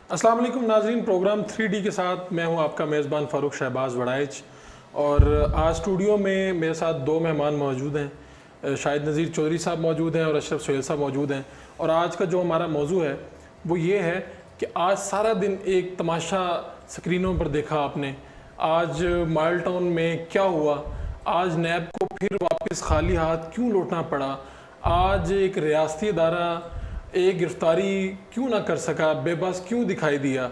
अस्सलाम वालेकुम नाजरीन, प्रोग्राम 3D के साथ मैं हूं आपका मेज़बान फ़ारूक शहबाज वड़ाइच। और आज स्टूडियो में मेरे साथ दो मेहमान मौजूद हैं। शाहिद नज़ीर चौधरी साहब मौजूद हैं और अशरफ सोहेल साहब मौजूद हैं। और आज का जो हमारा मौजू है वो ये है कि आज सारा दिन एक तमाशा स्क्रीनों पर देखा आपने। आज माल टाउन में क्या हुआ, आज नैब को फिर वापस खाली हाथ क्यों लौटना पड़ा, आज एक रियासती अदारा एक गिरफ्तारी क्यों ना कर सका, बेबस क्यों दिखाई दिया।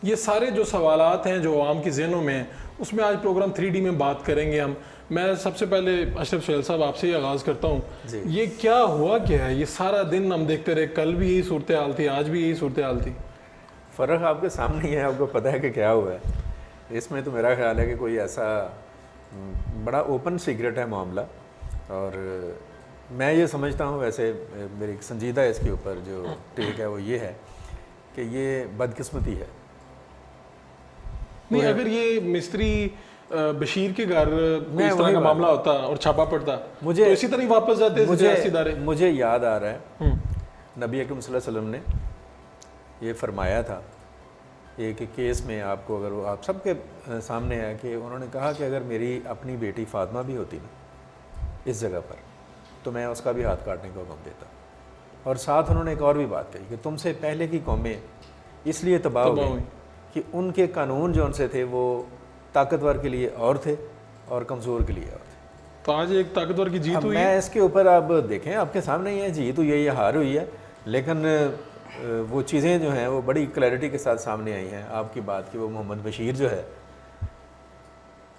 ये सारे जो सवालात हैं जो आवाम के ज़हनों में हैं, उसमें आज प्रोग्राम 3D में बात करेंगे हम। मैं सबसे पहले अशरफ सोहेल साहब आपसे ही आगाज़ करता हूँ। ये क्या हुआ, क्या है ये सारा दिन हम देखते रहे, कल भी यही सूरत हाल थी, आज भी यही सूरत हाल थी। फ़र्क आपके सामने ही है, आपको पता है कि क्या हुआ है। इसमें तो मेरा ख्याल है कि कोई ऐसा बड़ा ओपन सीक्रेट है मामला। और मैं ये समझता हूँ, वैसे मेरी एक संजीदा इसके ऊपर जो टेक है वो ये है कि ये बदकिस्मती है। नहीं, अगर ये मिस्त्री बशीर के घर इस तरह का मामला होता और छापा पड़ता तो इसी तरह वापस जाते मुझे याद आ रहा है नबी अकरम सल्लल्लाहु अलैहि वसल्लम ने ये फरमाया था एक केस में, आपको अगर वो आप सबके सामने है कि उन्होंने कहा कि अगर मेरी अपनी बेटी फातिमा भी होती ना इस जगह पर तो मैं उसका भी हाथ काटने का हुक्म देता। और साथ उन्होंने एक और भी बात कही कि तुमसे पहले की कौमें इसलिए तबाह हो गई कि उनके कानून जो उनसे थे वो ताकतवर के लिए और थे और कमज़ोर के लिए और थे। तो आज एक ताकतवर की जीत हुई है। मैं इसके ऊपर आप देखें, आपके सामने ही है, जीत हुई है, ये हार हुई है, लेकिन वो चीज़ें जो हैं वो बड़ी क्लैरिटी के साथ सामने आई हैं। आपकी बात की वो मोहम्मद बशीर जो है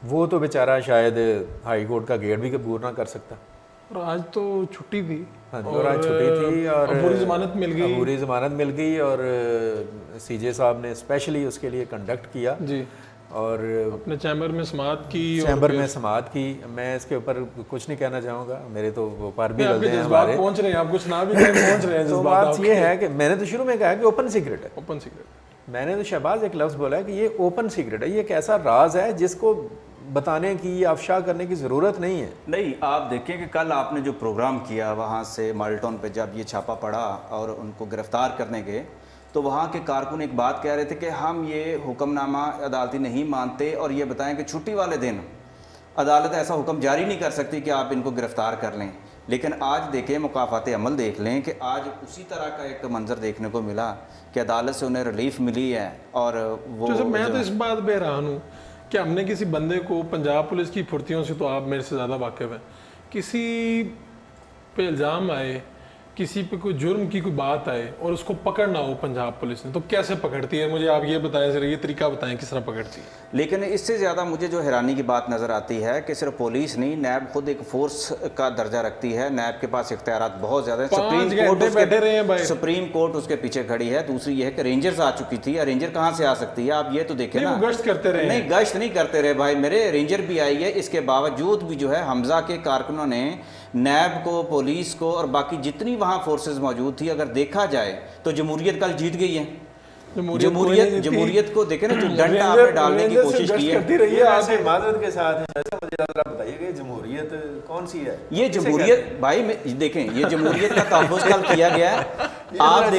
वो तो बेचारा शायद हाई कोर्ट का गेट भी अबूर ना कर सकता। और आज तो छुट्टी थी। हाँ जी, और आज छुट्टी थी और अबूरी ज़मानत मिल गई। अबूरी ज़मानत मिल गई और सीजे साहब ने स्पेशली उसके लिए कंडक्ट किया जी और अपने चैम्बर में समाअत की। मैं इसके ऊपर कुछ नहीं कहना चाहूँगा, मेरे तो वो पार भी गलते हैं हमारे, पहुँच रहे हैं, आप कुछ ना भी पहुँच रहे हैं। तो बात ये है कि मैंने तो शुरू में कहा कि ओपन सीक्रेट है। ओपन सीक्रेट मैंने तो शहबाज एक लफ्ज़ बोला है कि ये ओपन सीक्रेट है, ये एक ऐसा राज है जिसको बताने की, अफशा करने की ज़रूरत नहीं है। नहीं, आप देखिए कि कल आपने जो प्रोग्राम किया वहाँ से माल्टन पे जब ये छापा पड़ा और उनको गिरफ़्तार करने गए तो वहाँ के कारकुन एक बात कह रहे थे कि हम ये हुक्मनामा अदालती नहीं मानते और ये बताएं कि छुट्टी वाले दिन अदालत ऐसा हुक्म जारी नहीं कर सकती कि आप इनको गिरफ़्तार कर लें। लेकिन आज देखें, मुकाफ़ात अमल देख लें कि आज उसी तरह का एक मंजर देखने को मिला कि अदालत से उन्हें रिलीफ मिली है। और वो तो मैं तो इस बात पे हैरान हूँ कि हमने किसी बंदे को, पंजाब पुलिस की फुर्तियों से तो आप मेरे से ज़्यादा वाकिफ़ हैं, किसी पे इल्ज़ाम आए, किसी पे कोई जुर्म की कोई बात आए और उसको पकड़ना हो पंजाब पुलिस ने, तो कैसे पकड़ती है? मुझे आप ये बताएं, ज़रा ये तरीका बताएं किस तरह पकड़ती है। लेकिन इससे ज़्यादा मुझे जो हैरानी की बात नज़र आती है कि सिर्फ पुलिस नहीं, नैब खुद एक फोर्स का दर्जा रखती है। नैब के पास इख्तियारात बहुत ज़्यादा हैं, सुप्रीम कोर्ट उसके पीछे खड़ी है। दूसरी ये है कि रेंजर्स आ चुकी थी, या रेंजर कहाँ से आ सकती है? आप ये तो देखें ना, गश्त करते रहे। नहीं, गश्त नहीं करते रहे भाई मेरे, रेंजर भी आई है। इसके बावजूद भी जो है हमजा के कारकुनों ने नैब को, पुलिस को और बाकी जितनी वहाँ फोर्सेस मौजूद थी, अगर देखा जाए तो जमहूरियत कल जीत गई है। जमहूरियत को देखे ना, जो डंडा आपने डालने की कोशिश की है। माजरत के साथ मुझे बताइए कि जमहूरियत कौन सी है? ये जमहूरियत भाई देखें, ये जमहूरियत का तहफ़्फ़ुज़ कल किया गया है। आप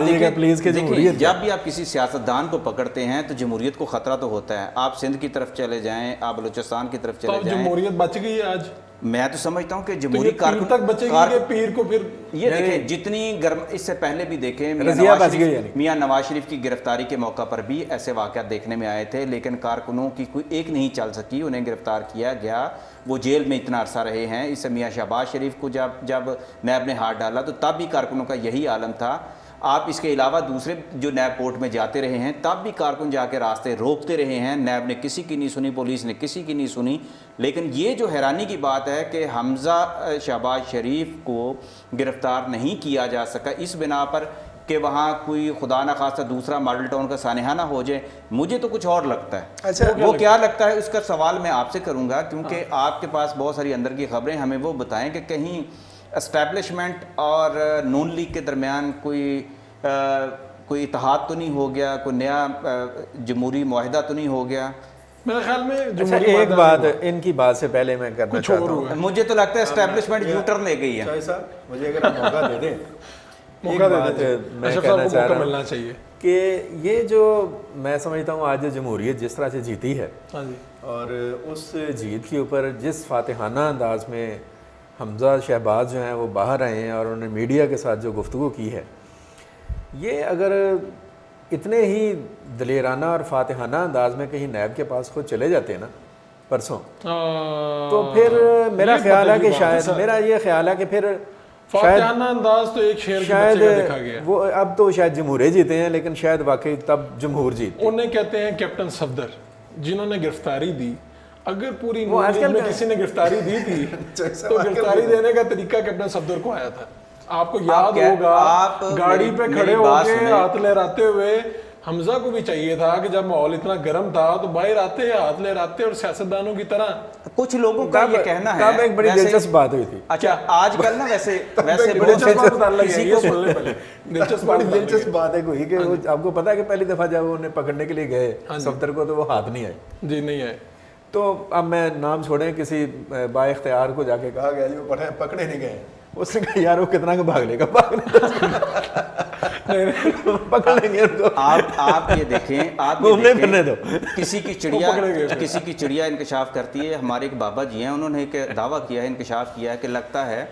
देखें प्लीज के जमहूरियत, जब भी आप किसी सियासतदान को पकड़ते हैं तो जमहूरियत को खतरा तो होता है। आप सिंध की तरफ चले जाएं, आप बलूचिस्तान की तरफ चले जाएं, जमहूरियत बच गई है आज। मैं तो समझता हूँ कि जमहूरी कारकुन तक बचेगी, पीर को फिर ये देखें जितनी गर्म, इससे पहले भी देखें मियां नवाज शरीफ की गिरफ्तारी के मौका पर भी ऐसे वाक़यात देखने में आए थे, लेकिन कारकुनों की कोई एक नहीं चल सकी, उन्हें गिरफ्तार किया गया, वो जेल में इतना अरसा रहे हैं। इससे मियां शहबाज शरीफ को जब नैब ने हाथ डाला तो तब भी कारकुनों का यही आलम था। आप इसके अलावा दूसरे जो नैब कोर्ट में जाते रहे हैं तब भी कारकुन जाके रास्ते रोकते रहे हैं, नैब ने किसी की नहीं सुनी, पुलिस ने किसी की नहीं सुनी। लेकिन ये जो हैरानी की बात है कि हमजा शहबाज शरीफ को गिरफ़्तार नहीं किया जा सका इस बिना पर कि वहाँ कोई खुदा न खास्ता दूसरा मॉडल टाउन का सानहा ना हो जाए। मुझे तो कुछ और लगता है। अच्छा, वो क्या लगता है उसका सवाल मैं आपसे करूँगा, क्योंकि आपके पास बहुत सारी अंदर की खबरें, हमें वो बताएं कि कहीं एस्टैब्लिशमेंट और नून लीग के दरमियान कोई इत्तेहाद तो नहीं हो गया, कोई नया जमहूरी मुआहिदा तो नहीं हो गया? मेरे ख्याल में अच्छा, एक बात इनकी बात से पहले मैं करना चाहता हूँ, मुझे तो लगता है एस्टैब्लिशमेंट यू टर्न ले गई है। मुझे अगर मौका दे दें موقع بات دے دیں میں اشرف کہنا صاحب کو چاہ موقع رہا ملنا ہوں چاہیے کہ یہ جو میں سمجھتا ہوں آج جمہوریت جس طرح سے جیتی ہے ہاں جی اور اس جیت کے اوپر جس فاتحانہ انداز میں حمزہ شہباز جو ہیں وہ باہر آئے ہیں اور انہوں نے میڈیا کے ساتھ جو گفتگو کی ہے، یہ اگر اتنے ہی دلیرانہ اور فاتحانہ انداز میں کہیں نیب کے پاس خود چلے جاتے ہیں نا پرسوں، تو پھر میرا خیال ہے کہ شاید میرا یہ خیال ہے کہ پھر فاتحانہ انداز تو ایک شعر کے بچے کا دیکھا گیا، وہ اب تو شاید جمہوریت جیتے ہیں لیکن شاید واقعی تب جمہور جیتے انہیں کہتے ہیں کیپٹن صفدر، جنہوں نے گرفتاری دی. اگر پوری وہ آج کل میں کسی نے گرفتاری دی تھی تو گرفتاری دینے کا طریقہ کیپٹن صفدر کو آیا تھا. آپ کو یاد ہوگا گاڑی پہ کھڑے ہو کے ہاتھ لہراتے ہوئے حمزہ کو بھی چاہیے تھا کہ جب ماحول اتنا گرم تھا تو باہر آتے ہاتھ لہراتے اور سیاستدانوں کی طرح. کچھ لوگوں کا یہ کہنا ہے تب ایک بڑی دلچسپ بات ہوئی تھی. اچھا آج کل نا ویسے دلچسپ بات ایک ہوئی کہ آپ کو پتا ہے کہ پہلی دفعہ جب انہیں پکڑنے کے لیے گئے صفدر کو تو وہ ہاتھ نہیں آئے. جی نہیں آئے. تو اب میں نام چھوڑیں کسی با اختیار کو جا کے کہا گیا جی وہ پکڑے نہیں گئے. اس نے کہا یار وہ کتنا کا بھاگ لے گا پکڑیں گے تو آپ یہ دیکھیں آپ پھرنے دو. کسی کی چڑیا انکشاف کرتی ہے. ہمارے ایک بابا جی ہیں انہوں نے ایک دعویٰ کیا ہے انکشاف کیا ہے کہ لگتا ہے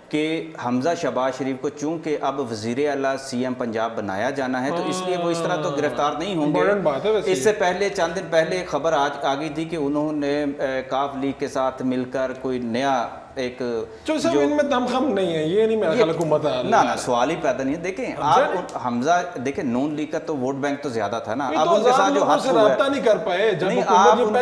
کہ حمزہ شہباز شریف کو چونکہ اب وزیر اعلیٰ سی ایم پنجاب بنایا جانا ہے تو اس لیے وہ اس طرح تو گرفتار نہیں ہوں گے. اس سے پہلے چند دن پہلے خبر آ گئی تھی کہ انہوں نے کاف لیگ کے ساتھ مل کر کوئی نیا ایک جو ان میں دم خم نہیں ہے. یہ نہیں میرا خیال حکومت نہ سوال ہی پیدا نہیں ہے. دیکھیں آپ حمزہ دیکھیں نون لیگ کا تو ووٹ بینک تو زیادہ تھا نا. اب ان کے ساتھ جو حد رابطہ نہیں کر پائے نہیں آپ ان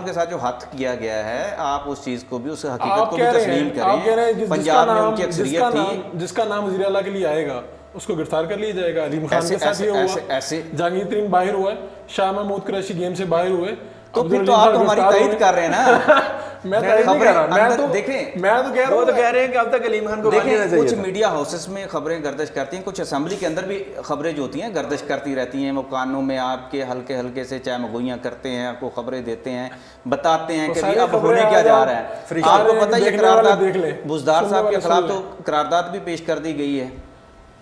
کے ساتھ جو حد کیا گیا ہے آپ اس چیز کو بھی اس حقیقت کو بھی تسلیم کریں. پنجاب میں ان کی اکثریت تھی. جس کا نام وزیر اعلیٰ کے لیے آئے گا اس کو گرفتار کر لیا جائے گا. علیم خان کے ساتھ یہ ہوا, جہانگیر ترین باہر ہوا ہے, شاہ محمود قریشی گیم سے باہر ہوئے. تو پھر تو آپ ہماری تائید کر رہے ہیں نا. میں تو کہہ رہے ہیں کہ اب تک علیم خان کو کچھ میڈیا ہاؤسز میں خبریں گردش کرتی ہیں, کچھ اسمبلی کے اندر بھی خبریں جو ہوتی ہیں گردش کرتی رہتی ہیں. وہ کانوں میں آپ کے ہلکے ہلکے سے چائے مگوئیاں کرتے ہیں, آپ کو خبریں دیتے ہیں, بتاتے ہیں کہ اب ہونے کیا جا رہا ہے. آپ کو پتہ یہ قرارداد بزدار صاحب کے خلاف تو قرارداد بھی پیش کر دی گئی ہے.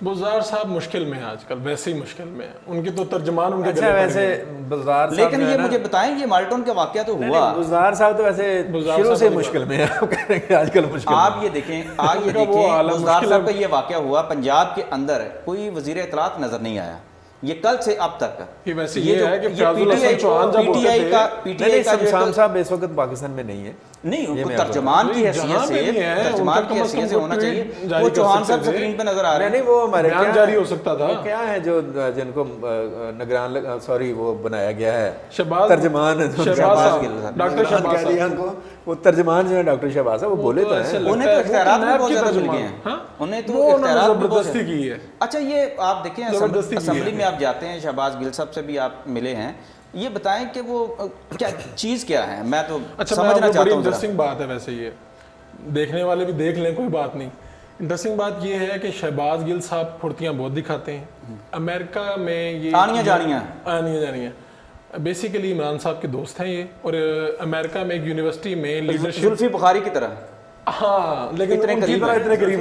بزدار صاحب مشکل میں ہیں آج کل, ویسے ہی مشکل میں ہیں. ان کے تو ترجمان ان کے اچھا ویسے بزدار صاحب لیکن یہ مجھے بتائیں یہ مالٹون کا واقعہ تو ہوا. بزدار صاحب تو ویسے شروع سے مشکل میں ہیں, آپ کہہ رہے ہیں کہ آج کل مشکل. آپ یہ دیکھیں بزدار صاحب کا یہ واقعہ ہوا پنجاب کے اندر کوئی وزیر اطلاعات نظر نہیں آیا. یہ کل سے اب تک یہ ہے کہ پی ٹی آئی کا شمشان صاحب اس وقت پاکستان میں نہیں ہے. نہیں ان کو ترجمان کی حیثیت سے ہونا چاہیے. وہ چوہان صاحب سکرین پہ نظر آ رہے ہیں. نہیں وہ ہمارے بیان جاری ہو سکتا تھا. کیا ہے جو جن کو نگران سوری وہ بنایا گیا ہے ترجمان ڈاکٹر شہباز کو, وہ ترجمان جو ہے ڈاکٹر شہباز وہ بولے تو ہیں انہیں تو اختیارات بھی بہت زیادہ مل گئے ہیں. انہیں تو اختیارات بھی زبردستی کی ہے. اچھا یہ آپ دیکھیں اسمبلی میں آپ جاتے ہیں, شہباز گل صاحب سے بھی آپ ملے ہیں, یہ بتائیں کہ وہ کیا چیز کیا ہے. میں تو سمجھنا چاہتا ہوں. انٹرسٹنگ بات ہے ویسے, یہ دیکھنے والے بھی دیکھ لیں کوئی بات نہیں. انٹرسٹنگ بات یہ ہے کہ شہباز گل صاحب پھرتیاں بہت دکھاتے ہیں. امریکہ میں یہ آنیاں جانیاں بیسیکلی عمران صاحب کے دوست ہیں یہ, اور امریکہ میں ایک یونیورسٹی میں لیڈرشپ زلفی بخاری کی طرح. ہاں لیکن اتنے قریب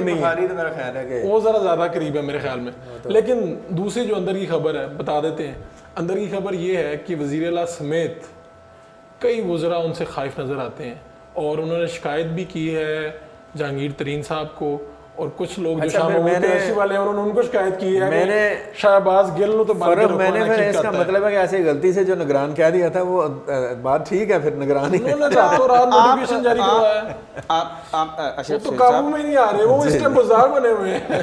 نہیں ہے, وہ ذرا زیادہ قریب ہے میرے خیال میں. لیکن دوسری جو اندر کی خبر ہے بتا دیتے ہیں. اندر کی خبر یہ ہے کہ وزیر اعلیٰ سمیت کئی وزراء ان سے خائف نظر آتے ہیں, اور انہوں نے شکایت بھی کی ہے جہانگیر ترین صاحب کو, اور کچھ لوگ جو شاہ محمود قریشی والے ہیں انہوں نے ان کو شکایت کی ہے. میں نے شہباز گل نو تو میں نے اس کا مطلب ہے کہ ایسے غلطی سے جو نگران کہہ دیا تھا وہ بات ٹھیک ہے, پھر نگران ہی انہوں نے راتوں رات نوٹیفیکیشن جاری کروایا ہے. وہ تو قابو میں نہیں آ رہے, وہ اس ٹائم بازار بنے ہوئے ہیں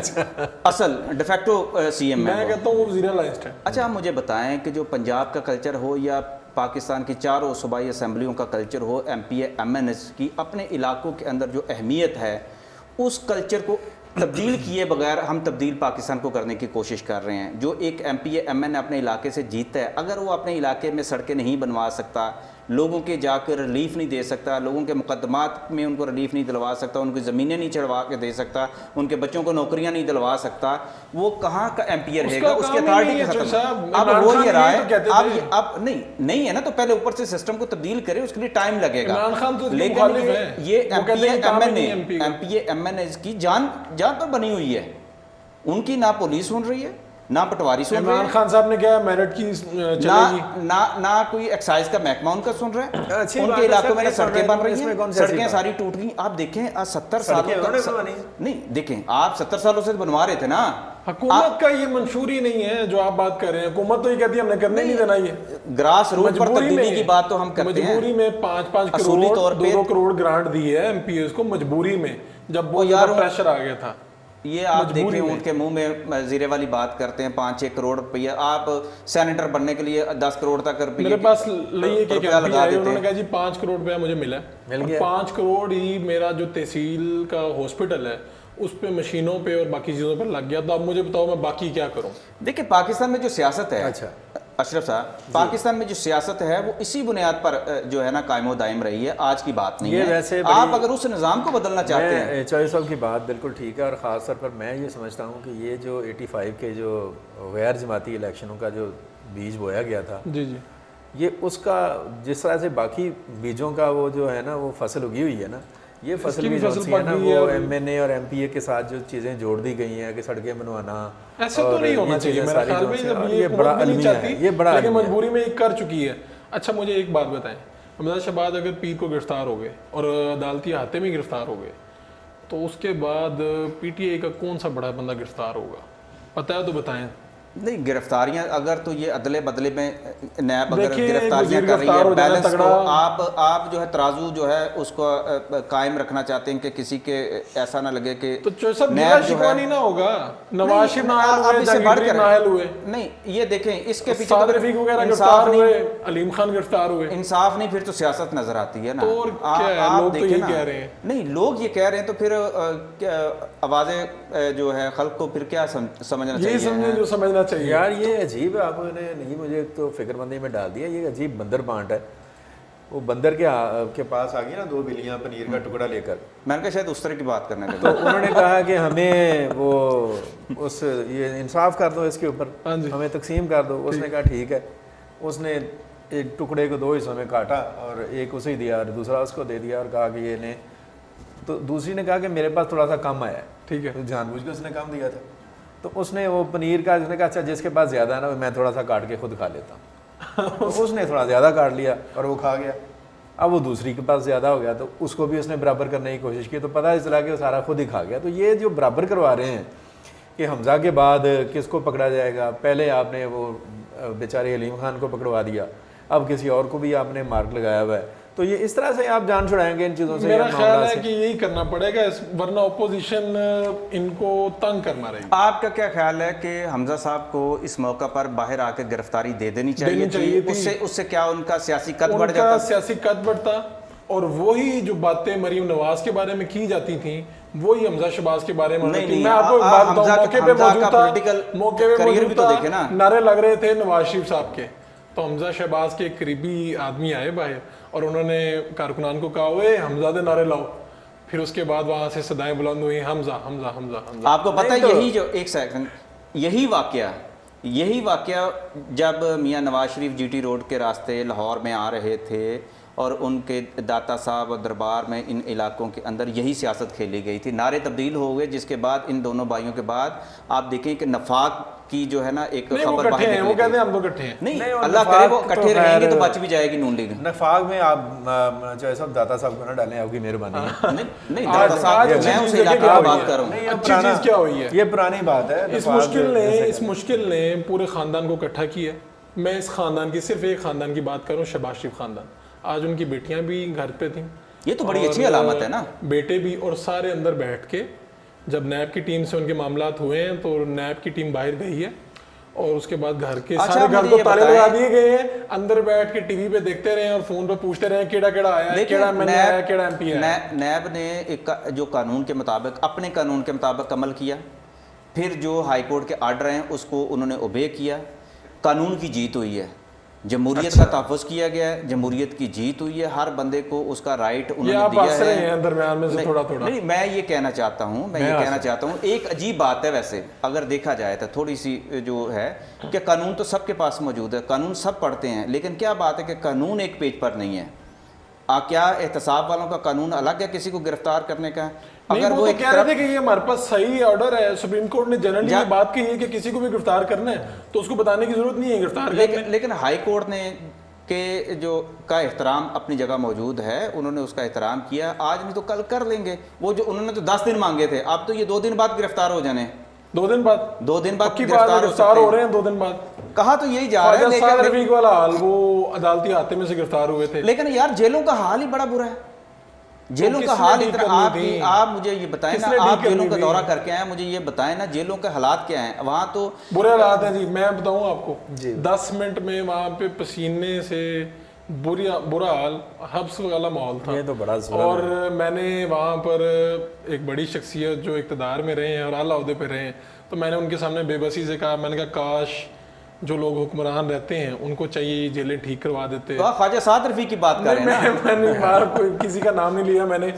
اصل ڈیفیکٹو سی ایم. میں کہتا ہوں وہ وزیر اعلیٰ اس ٹائم. اچھا مجھے بتائیں کہ جو پنجاب کا کلچر ہو یا پاکستان کی چاروں صوبائی اسمبلیوں کا کلچر ہو, M P A M N S کی اپنے علاقوں کے اندر جو اہمیت ہے اس کلچر کو تبدیل کیے بغیر ہم تبدیل پاکستان کو کرنے کی کوشش کر رہے ہیں. جو ایک M P A M N اپنے علاقے سے جیتا ہے, اگر وہ اپنے علاقے میں سڑکیں نہیں بنوا سکتا, لوگوں کے جا کے ریلیف نہیں دے سکتا, لوگوں کے مقدمات میں ان کو ریلیف نہیں دلوا سکتا, ان کی زمینیں نہیں چڑھوا کے دے سکتا, ان کے بچوں کو نوکریاں نہیں دلوا سکتا, وہ کہاں کا ایم پی اے رہے گا؟ اس کی اتھارٹی ختم. اب وہ یہ رہا ہے اب نہیں ہے نا, تو پہلے اوپر سے سسٹم کو تبدیل کرے, اس کے لیے ٹائم لگے گا. لیکن یہ M P A M N S کی جان پر بنی ہوئی ہے. उनकी ना पुलिस सुन रही है, ना पटवारी सुन रही इमरान है, खान साहब ने क्या मेरिट की चलेगी, ना कोई एक्साइज का महकमा उनका सुन रहा है। अच्छी बात उनके है, इलाकों में ना सब सड़कें नहीं बन सुन रहे, रही इसमें कौन हैं, सी ऐसी सड़कें बात? सारी टूट गई। आप देखें आज 70 सालों सड़कें उन्होंने तक बनवानी। नहीं, देखें आप 70 सालों से बनवा रहे थे ना। हुकूमत का ये मंशूर ही नहीं है जो आप बात कर रहे हैं। हुकूमत तो ये कहती है हमने करने नहीं देना, ये ग्रास रूट पर मजबूरी तब्दीली में की बात तो हम करते हैं। मजबूरी में 5-5 असूली करोड़ तौर पे 2-2 करोड़ ग्रांट दी है एमपीएस को मजबूरी में, जब बहुत यार ज्यादा प्रेशर आ गया था। ये आप मजबूरी देखें में। उनके मुंह में जीरे वाली बात करते हैं 5-6 करोड़ रुपया। आप सेनेटर बनने के लिए 10 करोड़ तक रुपये मेरे पास लइए के रुपया लगा देते उन्होंने हैं। कहा जी 5 करोड़ रुपया मुझे मिला मिल अब गया। 5 करोड़ ही मेरा जो तहसील का हॉस्पिटल है उस पे मशीनों पे और बाकी चीज़ों पर लग गया। तो अब मुझे बताओ मैं बाकी क्या करूं। देखिए पाकिस्तान में जो सियासत है, अच्छा। अशरफ साहब, पाकिस्तान में जो सियासत है वो इसी बुनियाद पर जो है ना कायम दायम रही है, आज की बात नहीं ये है। वैसे आप अगर उस निज़ाम को बदलना चाहते हैं, मैं चौधरी साहब की बात बिल्कुल ठीक है, और ख़ास तौर पर मैं ये समझता हूँ कि ये जो 85 के जो गैर जमाती इलेक्शनों का जो बीज बोया गया था, जी जी, ये उसका जिस तरह से बाकी बीजों का वो जो है ना वो फसल उगी हुई है ना, ये फसल इसकी भी भी जो फसल सी है पक ना गई है वो और- एमएनए और एमपीए के साथ जो चीज़ें जोड़ दी गई हैं कि सड़कें बनवाना, ऐसे तो और नहीं ये होना चाहिए चीज़ें मेरा सारी ख्याल जो में। से- जब और ये ये बड़ा हुकूमत भी नहीं अलमिया चाहती, है, ये बड़ा लेकिन अलमिया है। मजबूरी में ये कर चुकी है। अच्छा मुझे एक बात बताएं, हमजा शहबाज अगर पीर को गिरफ्तार हो गए और अदालती हाथे में गिरफ्तार हो गए तो उसके बाद पीटीआई का कौन सा बड़ा बंदा गिरफ्तार होगा, पता है तो बताएं। नहीं गिरफ्तारियां अगर तो ये अदले बदले में नैब अगर देखिए, गिरफ्तारियां वज़ीर कर रही गिरफ्तार है, हो जाए बैलेंस को तगड़ा। आप जो है तराजू जो है उसको कायम रखना चाहते हैं कि किसी के ऐसा ना लगे कि तो सब नैब गिला जो शिकवा है- नहीं ना होगा, नवाज शरीफ नाहल आप हुए, इससे जहांगीर बढ़कर नाहल हुए, नहीं, ये देखें इसके पीछे साद तो रफीक वगैरह इंसाफ गिरफ्तार नहीं, हुए, अलीम खान गिरफ्तार हुए। इंसाफ नहीं, फिर तो सियासत नजर आती है ना। तो और क्या है, आप लोग तो देखें यही ना। कह रहे हैं। नहीं लोग ये कह रहे हैं तो फिर आवाज़ें जो है खल्क को फिर क्या समझना यही चाहिए। समझे जो समझना चाहिए। यार ये अजीब है, आपने नहीं मुझे तो फिक्रमंदी में डाल दिया। ये अजीब बंदर बांट है। वो बंदर के पास आ गई ना 2 बिल्लियां पनीर का टुकड़ा लेकर, मैंने कहा शायद उस तरह की बात करने तो उन्होंने कहा कि हमें वो उस ये इंसाफ कर दो, इसके ऊपर हाँ जी। हमें तकसीम कर दो। उसने कहा ठीक है। उसने एक टुकड़े को 2 हिस्सों में काटा और एक उसे दिया और दूसरा उसको दे दिया और कहा कि ये ने, तो दूसरी ने कहा कि मेरे पास थोड़ा सा कम आया है, ठीक है, तो जानबूझ के उसने कम दिया था। तो उसने वो पनीर का उसने कहा अच्छा जिसके पास ज़्यादा है ना मैं थोड़ा सा काट के खुद खा लेता हूँ। तो उसने थोड़ा ज़्यादा काट लिया और वो खा गया। अब वो दूसरी के पास ज़्यादा हो गया तो उसको भी उसने बराबर करने की कोशिश की, तो पता चला कि वो सारा खुद ही खा गया। तो ये जो बराबर करवा रहे हैं कि हमजा के बाद किसको पकड़ा जाएगा, पहले आपने वो बेचारे अलीम खान को पकड़वा दिया, अब किसी और को भी आपने मार्क लगाया हुआ है, तो ये इस तरह से आप जान छुड़ाएंगे इन चीज़ों से। मेरा या ख्याल मामला है से। कि यही करना पड़ेगा, वरना ओपोजिशन इनको तंग करना रहेगी। आपका क्या ख्याल है कि हमजा साहब को इस मौका पर बाहर आकर गिरफ्तारी दे देनी चाहिए थी? उससे क्या उनका सियासी कद बढ़ उनका जाता? सियासी कद बढ़ता और वही जो बातें मरीम नवाज के बारे में की जाती थी वही हमजा शहबाज के बारे में नहीं, होती। नहीं, मैं आपको एक बात बताऊं, हमजा मौके पे का मौजूद था, political मौके पे career मौजूद भी तो था, देखे ना। नारे लग रहे थे नवाज शरीफ साहब के, तो हमजा शहबाज के करीबी आदमी आए बाहर और उन्होंने कारकुनान को कहा ओए हमजा दे नारे लाओ। फिर उसके बाद वहां से सदाएं बुलंद हुई हमजा हमजा हमजा हमजा। आपको पता है नहीं तो- यही जो एक सेकंड यही वाकया जब मियां नवाज शरीफ जीटी रोड के रास्ते लाहौर में आ रहे थे और उनके दाता साहब और दरबार में इन इलाकों के अंदर यही सियासत खेली गई थी। नारे तब्दील हो गए, जिसके बाद इन दोनों भाइयों के बाद आप देखें कि नफाक की जो है ना एक नहीं, वो खबर इकट्ठे हैं, वो निकली कहते थी। हैं हम तो इकट्ठे हैं। नहीं नहीं, और अल्लाह करे वो नफाक इकट्ठे तो रहेंगे तो खैर- बच भी जाएगी नून लीग। नफाक में आप चाहे साहब दाता साहब को ना डालें, आपकी मेहरबानी है। नहीं आज- दाता साहब आज मैं अच्छी उस चीज़ इलाके क्या की हुई बात है? कर रहा हूँ। नहीं, अच्छी चीज़ क्या हुई है? ये पुरानी बात है। इस मुश्किल ने पूरे ख़ानदान को इकट्ठा किया। मैं इस ख़ानदान की सिर्फ एक ख़ानदान की बात करूँ, शहबाज शरीफ ख़ानदान। आज उनकी बेटियां भी घर पे थीं, ये तो बड़ी और अच्छी अलामत है ना। बेटे भी, और सारे अंदर बैठ के जब नैब की टीम से उनके मामलात हुए हैं तो नैब की टीम बाहर गई है और उसके बाद घर के अच्छा, सारे घर मुझे को ये ताले बताएं- लगा दिए गए हैं। अंदर बैठ के टीवी पे देखते रहे और फोन पे पूछते रहे केड़ा केड़ा आया है, केड़ा एमएलए आया है, केड़ा एमपी आया है। नैब ने एक जो कानून के मुताबिक अपने कानून के मुताबिक अमल किया, फिर जो हाई कोर्ट के आर्डर हैं उसको उन्होंने ओबे किया। कानून की जीत हुई है, जमहूरियत का तहफ़्फ़ुज़ किया गया है, जमहूरियत की जीत हुई है, हर बंदे को उसका राइट ये उन्होंने आप दिया हंस रहे है। हैं दरमियान में से थोड़ा थोड़ा। नहीं, मैं ये कहना चाहता हूँ एक अजीब बात है वैसे अगर देखा जाए तो थोड़ी सी जो है कि कानून तो सबके पास मौजूद है, कानून सब पढ़ते हैं, लेकिन क्या बात है कि कानून एक पेज पर नहीं है। क्या एहतसाब वालों का कानून अलग है किसी को गिरफ्तार करने का? अगर वो कह रहे थे कि ये हमारे पास सही ऑर्डर है, सुप्रीम कोर्ट ने जनरली ये बात कही है कि किसी को भी गिरफ्तार करना है तो उसको बताने की जरूरत नहीं है गिरफ्तार लेकिन हाई कोर्ट ने के जो का एहतराम अपनी जगह मौजूद है, उन्होंने उसका एहतराम किया। आज नहीं तो कल कर लेंगे। वो जो उन्होंने तो 10 दिन मांगे थे, अब तो ये 2 दिन बाद गिरफ्तार हो जाने। 2 दिन बाद गिरफ्तार हो रहे हैं 2 दिन बाद। कहा तो यही जा रहा है, लेकिन वाला हाल वो अदालती हाथे में से गिरफ्तार हुए थे। लेकिन यार जेलों का हाल ही बड़ा बुरा है। जेलों का हाल इतना, आप मुझे ये बताएं ना, आप जेलों का दौरा करके आए, मुझे ये बताएं ना जेलों के हालात क्या हैं वहाँ? तो बुरे हालात हैं जी। मैं बताऊँ आपको, 10 मिनट में वहाँ पे पसीने से बुरा हाल, हब्स वाला माहौल था। ये तो बड़ा और मैंने वहाँ पर एक बड़ी शख्सियत जो इक़्तिदार में रहे हैं और आला ओहदे पे रहे हैं, तो मैंने उनके सामने बेबसी से कहा, मैंने कहा काश जो लोग हुक्मरान रहते हैं उनको चाहिए जेलें ठीक करवा देते। तो ख्वाजा साद रफ़ी की बात कर रहे हैं ना? मैंने कोई किसी का नाम नहीं लिया। मैंने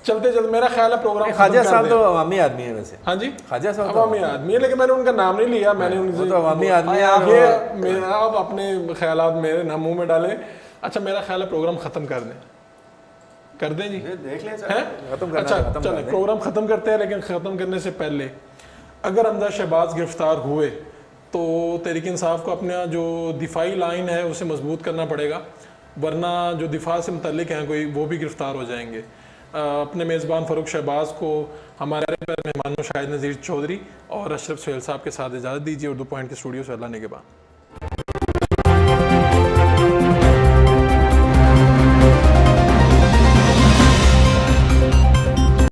चलते चलते मेरा ख्याल है प्रोग्राम ख्वाजा साहब तो अवामी आदमी है वैसे। हाँ जी, ख्वाजा साहब अवामी आदमी है, लेकिन मैंने उनका नाम नहीं लिया। मैंने उनसे तो अवामी आदमी है। ये मेरा, आप अपने ख्यालात मेरे ना मुंह में डालें। अच्छा, मेरा ख्याल है प्रोग्राम ख़त्म कर दें जी, देख लें। अच्छा चलें प्रोग्राम ख़त्म करते हैं, लेकिन ख़त्म करने से पहले अगर हमजा शहबाज गिरफ्तार हुए तो तहरीक इंसाफ को अपना जो दिफाई लाइन है उसे मजबूत करना पड़ेगा, वरना जो दिफा से मुतल्लिक हैं कोई वो भी गिरफ्तार हो जाएंगे। अपने मेज़बान फ़ारूक शहबाज को हमारे मेहमानों शाहिद नज़ीर चौधरी और अशरफ सुहेल साहब के साथ इजाज़त दीजिए। उर्दू पॉइंट के स्टूडियो से अल्लाह ने के बाद।